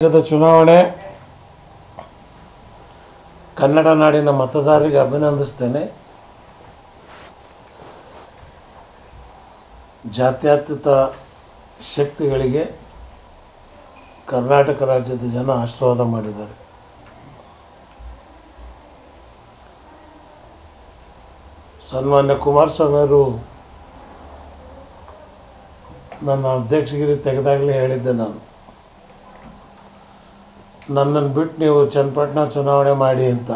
ರಾಜ್ಯದ ಚುನಾವಣೆ ಕನ್ನಡ ನಾಡಿನ ಮತದಾರರಿಗೆ ಅಭಿನಂದಿಸ್ತೇನೆ. ಜಾತ್ಯತೀತ ಶಕ್ತಿಗಳಿಗೆ ಕರ್ನಾಟಕ ರಾಜ್ಯದ ಜನ ಆಶೀರ್ವಾದ ಮಾಡಿದ್ದಾರೆ. ಸನ್ಮಾನ್ಯ ಕುಮಾರಸ್ವಾಮಿ ಅವರು ನನ್ನ ಅಧ್ಯಕ್ಷಗಿರಿ ತೆಗೆದಾಗಲೇ ಹೇಳಿದ್ದೆ, ನನ್ನನ್ನು ಬಿಟ್ಟು ನೀವು ಚನ್ನಪಟ್ಟಣ ಚುನಾವಣೆ ಮಾಡಿ ಅಂತ.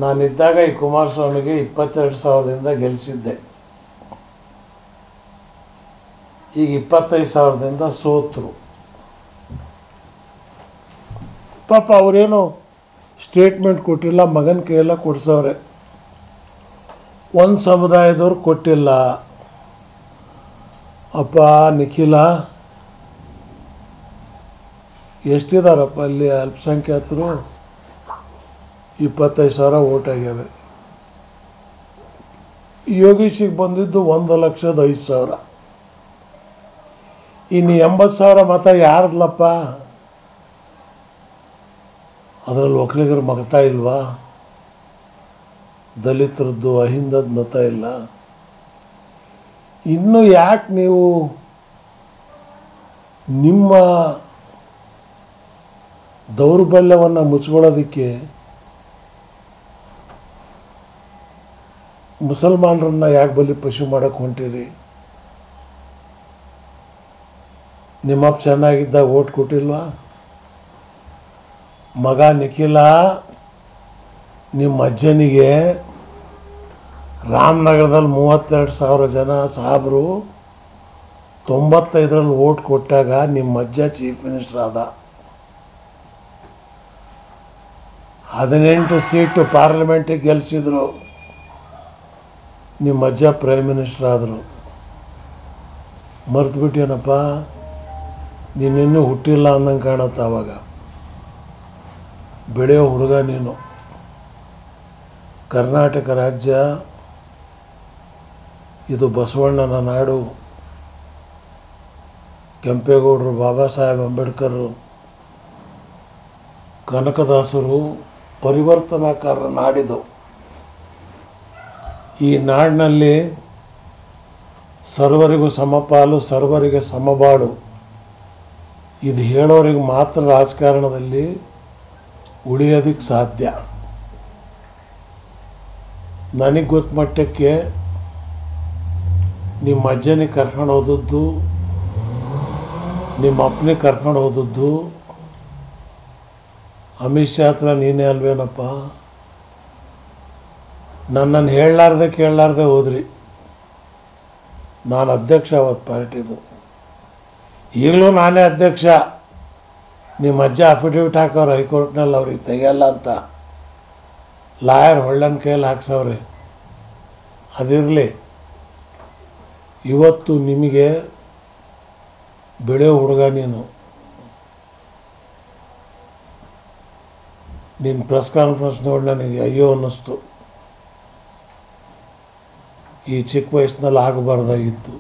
ನಾನಿದ್ದಾಗ ಈ ಕುಮಾರಸ್ವಾಮಿಗೆ 22,000ದಿಂದ ಗೆಲ್ಲಿಸಿದ್ದೆ. ಈಗ 25,000ದಿಂದ ಸೋತರು. ಪಾಪ ಅವರೇನು ಸ್ಟೇಟ್ಮೆಂಟ್ ಕೊಟ್ಟಿಲ್ಲ, ಮಗನ ಕೈಯೆಲ್ಲ ಕೊಡಿಸವ್ರೆ. ಒಂದು ಸಮುದಾಯದವ್ರು ಕೊಟ್ಟಿಲ್ಲ. ಅಪ್ಪ ನಿಖಿಲ, ಎಷ್ಟಿದಾರಪ್ಪ ಅಲ್ಲಿ ಅಲ್ಪಸಂಖ್ಯಾತರು? 25,000 ಓಟ್ ಆಗ್ಯಾವೆ. ಯೋಗೀಶಿಗೆ ಬಂದಿದ್ದು 1,05,000. ಇನ್ನು 80,000 ಮತ ಯಾರ್ದಲಪ್ಪ? ಅದರಲ್ಲಿ ಒಕ್ಕಲಿಗರ ಮತ ಇಲ್ವಾ? ದಲಿತರದ್ದು ಅಹಿಂದದ ಮತ ಇಲ್ಲ. ಇನ್ನು ಯಾಕೆ ನೀವು ನಿಮ್ಮ ದೌರ್ಬಲ್ಯವನ್ನು ಮುಚ್ಕೊಳ್ಳೋದಕ್ಕೆ ಮುಸಲ್ಮಾನರನ್ನ ಯಾಕೆ ಬಲಿಪಶು ಮಾಡೋಕ್ಕೆ ಹೊಂಟಿರಿ? ನಿಮ್ಮಪ್ಪ ಚೆನ್ನಾಗಿದ್ದಾಗ ಓಟ್ ಕೊಟ್ಟಿಲ್ವಾ? ಮಗ ನಿಖಿಲ, ನಿಮ್ಮ ಅಜ್ಜನಿಗೆ ರಾಮನಗರದಲ್ಲಿ 32,000 ಜನ ಸಾಬ್ರು 95ರಲ್ಲಿ ಓಟ್ ಕೊಟ್ಟಾಗ ನಿಮ್ಮ ಅಜ್ಜ ಚೀಫ್ ಮಿನಿಸ್ಟರ್ ಆದ. 18 ಸೀಟು ಪಾರ್ಲಿಮೆಂಟಿಗೆ ಗೆಲ್ಲಿಸಿದ್ರು. ನಿಮ್ಮ ಅಜ್ಜ ಪ್ರೈಮ್ ಮಿನಿಸ್ಟರ್ ಆದರು. ಮರೆತುಬಿಟ್ಟೇನಪ್ಪ? ನೀನಿನ್ನೂ ಹುಟ್ಟಿಲ್ಲ ಅಂದಂಗೆ ಕಾಣುತ್ತೆ. ಆವಾಗ ಬೆಳೆಯೋ ಹುಡುಗ ನೀನು. ಕರ್ನಾಟಕ ರಾಜ್ಯ ಇದು ಬಸವಣ್ಣನ ನಾಡು. ಕೆಂಪೇಗೌಡರು, ಬಾಬಾ ಸಾಹೇಬ್ ಅಂಬೇಡ್ಕರ್, ಕನಕದಾಸರು ಪರಿವರ್ತನಾಕಾರ ನಾಡಿದು. ಈ ನಾಡಿನಲ್ಲಿ ಸರ್ವರಿಗೂ ಸಮಪಾಲು, ಸರ್ವರಿಗೆ ಸಮಬಾಳು. ಇದು ಹೇಳೋರಿಗೆ ಮಾತ್ರ ರಾಜಕಾರಣದಲ್ಲಿ ಉಳಿಯೋದಕ್ಕೆ ಸಾಧ್ಯ. ನನಗೆ ಗೊತ್ತ ಮಟ್ಟಕ್ಕೆ ನಿಮ್ಮ ಅಜ್ಜನಿಗೆ ಕರ್ಕೊಂಡು ಹೋದದ್ದು, ನಿಮ್ಮ ಅಪ್ಪನಿಗೆ ಕರ್ಕೊಂಡು ಹೋದದ್ದು ಅಮಿತ್ ಶಾ ಹತ್ರ ನೀನೇ ಅಲ್ವೇನಪ್ಪ? ನನ್ನನ್ನು ಕೇಳಲಾರ್ದೆ ಹೋದ್ರಿ. ನಾನು ಅಧ್ಯಕ್ಷ ಅವತ್ತು ಪಾರ್ಟಿದು. ಈಗಲೂ ನಾನೇ ಅಧ್ಯಕ್ಷ. ನಿಮ್ಮ ಅಜ್ಜ ಅಫಿಡವಿಟ್ ಹಾಕೋರು ಹೈಕೋರ್ಟ್ನಲ್ಲಿ, ಅವ್ರಿಗೆ ತೆಗೆಯಲ್ಲ ಅಂತ ಲಾಯರ್ ಹೊಳ್ಳನ ಕೈಯಲ್ಲಿ ಹಾಕ್ಸವ್ರೆ. ಅದಿರಲಿ, ಇವತ್ತು ನಿಮಗೆ ಬೆಳೆಯೋ ಹುಡುಗ ನೀನು. ನಿನ್ನ ಪ್ರೆಸ್ ಕಾನ್ಫರೆನ್ಸ್ ನೋಡಿ ನನಗೆ ಅಯ್ಯೋ ಅನ್ನಿಸ್ತು. ಈ ಚಿಕ್ಕ ವಯಸ್ಸಿನಲ್ಲಿ ಆಗಬಾರ್ದಾಗಿತ್ತು.